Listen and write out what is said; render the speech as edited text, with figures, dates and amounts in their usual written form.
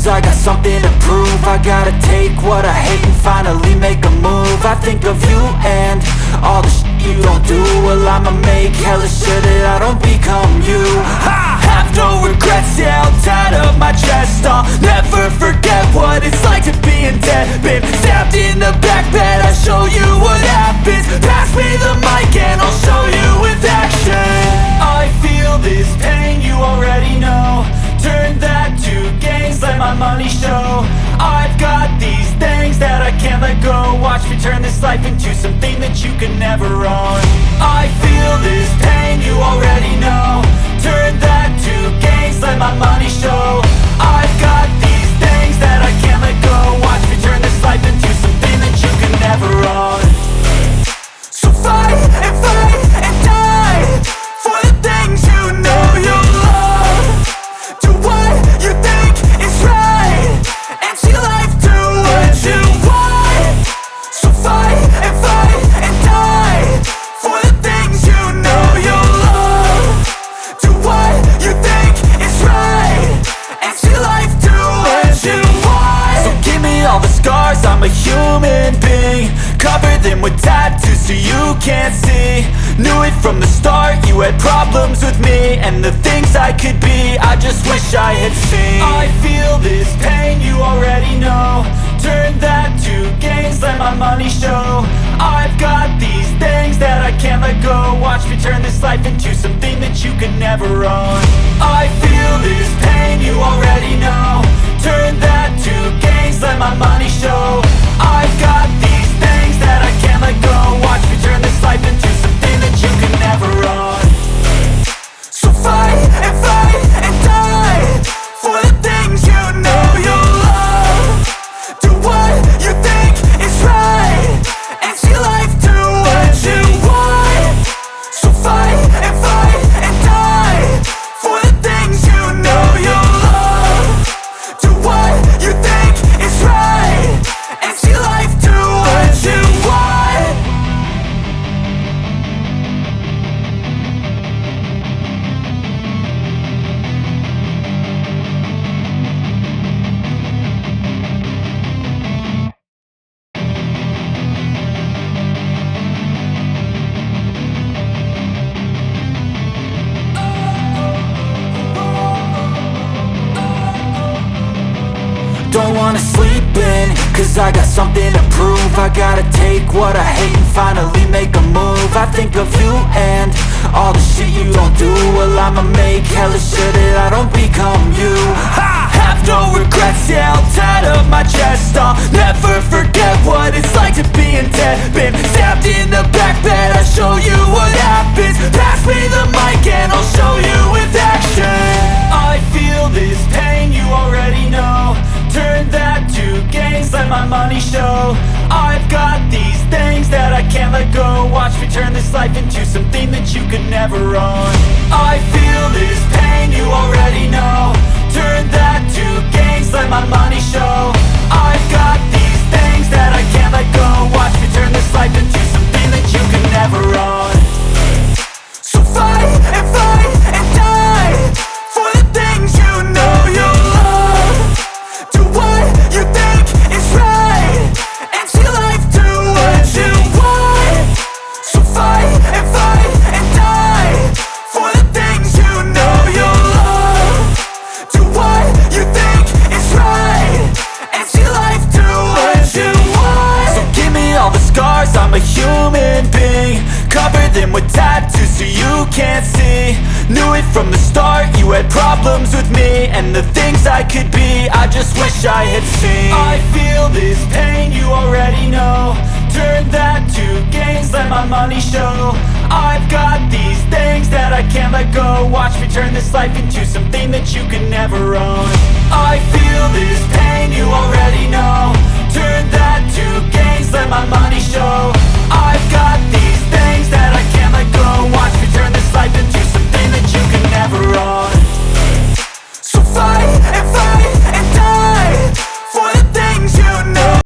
cause I got something to prove. I gotta take what I hate and finally make a move. I think of you and all the shit you don't do. Well, I'ma make hella sure that I don't become you. I have no regrets, yeah, I'll tie up my chest. I'll never forget what it's like to be in debt. Been stabbed in the back bed, I'll show you what happens. Pass me the mic and I'll show you with action. I feel this pain, you already know. Turn that to gains, let my money show. I've got these things that I can't let go. Watch me turn this life into something that you can never own. I feel this pain, you already know. Turn that to gains, let my money show. I've got these things that I can't let go. Watch me turn this life into something that you can never own. So fight and die for the things you know you love. Do what you think is right and see life do what you want. So fight and die for the things you know you love. Do what you think is right and see life do what you want. So give me all the scars, I'm a human being. Cover them with tattoos so you can't see. Knew it from the start, you had problems with me and the things I could be, I just wish I had seen. I feel this pain, you already know. Turn that to gains, let my money show. I've got these things that I can't let go. Watch me turn this life into something that you can never own. I feel this pain, you already know. Turn that to gains, let my money show. I've got these things that I can't let go. Watch me turn this life into something that you can never own. So fight and die for the things you know you love. Do what you think is right and see life do what you want. So fight and die for the things you know you love. Do what you think is right and see life do what you want. Don't wanna sleep in, cause I got something to prove. I gotta take what I hate and finally make a move. I think of you and all the shit you don't do. Well, I'ma make hella sure that I don't become you. I have no regrets, yeah, I'll tie up my chest. I'll never forget what it's like to be in debt. Been stabbed in the back bed, I'll show you what happens. Pass me the mic and I'll show you with action. I feel this pain, you already know. Turn that to gains, let my money show. I've got these things that I can't let go. Watch me turn this life into something that you can never own. I feel this pain, you already know. Turn that to gains, let my money show. I've got these things that I can't let go. Watch me turn this life into something that you can never own. So fight and die for the things you know you love. Do what you think is right and see life do what you want. So fight and die for the things you know you love. Do what you think is right and see life do what you want. So give me all the scars, I'm a human being. Cover them with tattoos so you can't see. Knew it from the start, you had problems with me and the things I could be, I just wish I had seen. I feel this pain, you already know. Turn that to gains, let my money show. I've got these things that I can't let go. Watch me turn this life into something that you can never own. I feel this pain, you